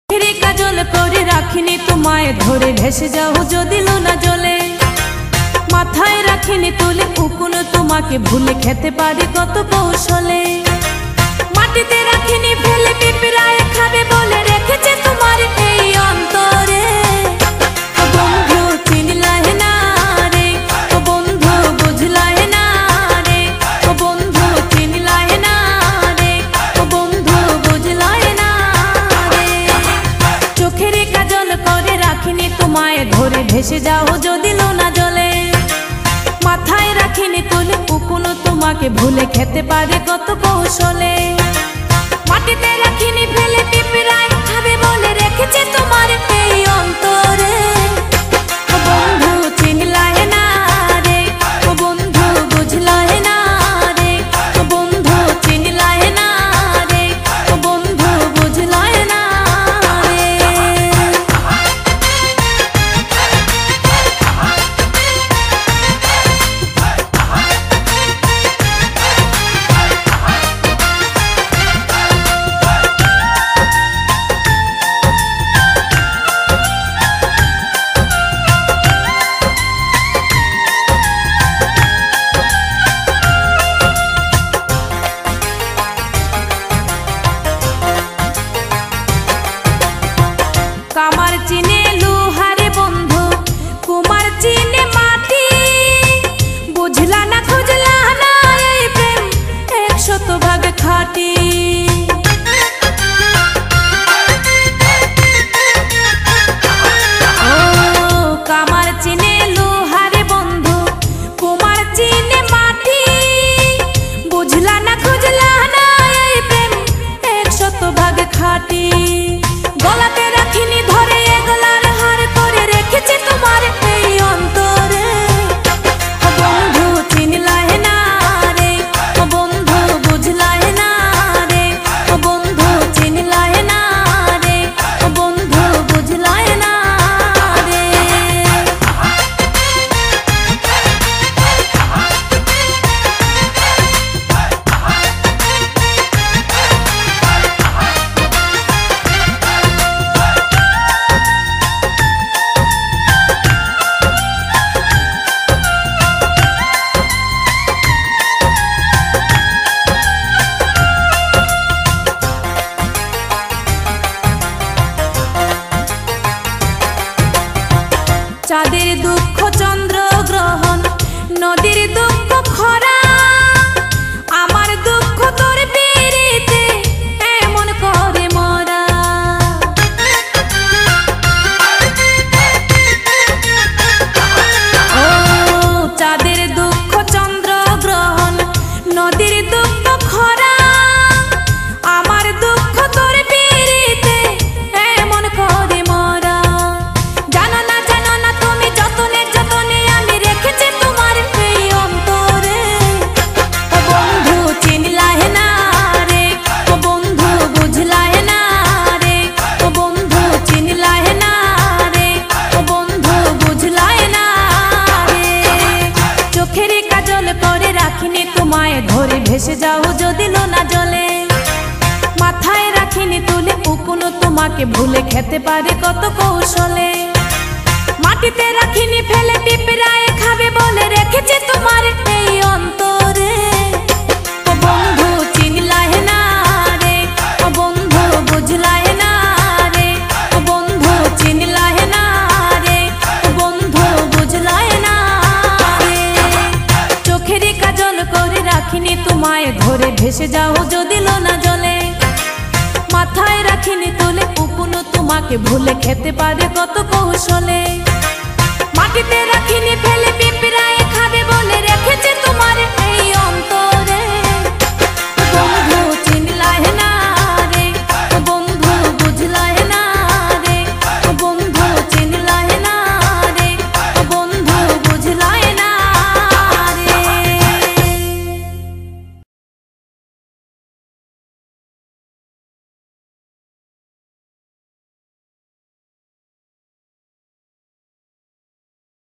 কাজল করে রাখিনি তোমায় ধরে ভেসে যাও যদি লোনা জলে মাথায় রাখিনি তুলে উকুনো তোমাকে ভুলে খেতে পারি কত কৌশলে মাটিতে রাখিনি ফেলে পিঁপড়ায় খাবে বলে রেখেছে তোমার এই অন্তরে ও বন্ধু চিনলাহে না রে ও বন্ধু বুঝলাহে না রে ও বন্ধু চিনলাহে না রে ও বন্ধু বুঝলাহে না রে চোখের কাজল করে রাখিনি তোমায় ধরে ভেসে যাও যদি লোনা জলে মাথায় রাখিনি তুলে উকুনো তোমাকে ভুলে খেতে পারে কত কৌশলে মাটিতে রাখিনি ফেলে পিঁপড়ায় খাবে বলে রেখেছে তোমার এই অন্তরে ও বন্ধু চিনলাহে না রে ও বন্ধু বুঝলাহে না রে ও বন্ধু চিনলাহে না রে ও বন্ধু বুঝলাহে না রে কামার চিনে লোহারে বন্ধু কুমার চিনে মাটি বুঝলা না খুঁজলা না এই প্রেম 100% খাঁটি ও কামার চিনে লোহারে বন্ধু কুমার চিনে মাটি বুঝলা না খুঁজলা না এই প্রেম 100% খাঁটি গলাতে রাখিনি ধরে এগলার হার করে রেখেছে তোমার এই অন্তরে ও বন্ধু চিনলাহে না রে ও বন্ধু বুঝলাহে না রে ও বন্ধু চিনলাহে না রে ও বন্ধু বুঝলাহে না রে চাঁদের দুঃখ চন্দ্র গ্রহণ নদীর দুঃখ খরা আমার দুঃখ তোর পিরিতে এমন করে মরা ও চাঁদের দুঃখ চন্দ্র গ্রহণ নদীর দুঃখ খরা আমার দুঃখ তোর পিরিতে এমন করে মরা জানো না তুমি যতনে যতনে আমি রেখেছি তোমার এই অন্তরে ও বন্ধু চিনলাহে না রে ও বন্ধু বুঝলাহে না রে ও বন্ধু চিনলাহে না রে ও বন্ধু বুঝলাহে না রে চোখের কাজল করে রাখিনি তোমায় ধরে ভেসে যাও যদি লোনা জলে মাথায় রাখিনি তুলে উকুনো তোমাকে ভুলে খেতে পারে কত কৌশলে মাটিতে রাখিনি ফেলে পিঁপড়ায় খাবে বলে রেখেছে তোমার এই অন্তরে ও বন্ধু চিনলাহে না রে ও বন্ধু বুঝলাহে না রে ও বন্ধু চিনলাহে না রে ও বন্ধু বুঝলাহে না রে চোখের কাজল করে রাখিনি তোমায় ধরে ভেসে যাও যদি লোনা জলে মাথায় রাখিনি তুলে উকুনো তোমাকে ভুলে খেতে পারে কত কৌশলে মাটিতে রাখিনি ফেলে পিঁপড়ায় খাবে বলে রেখেছে তোমার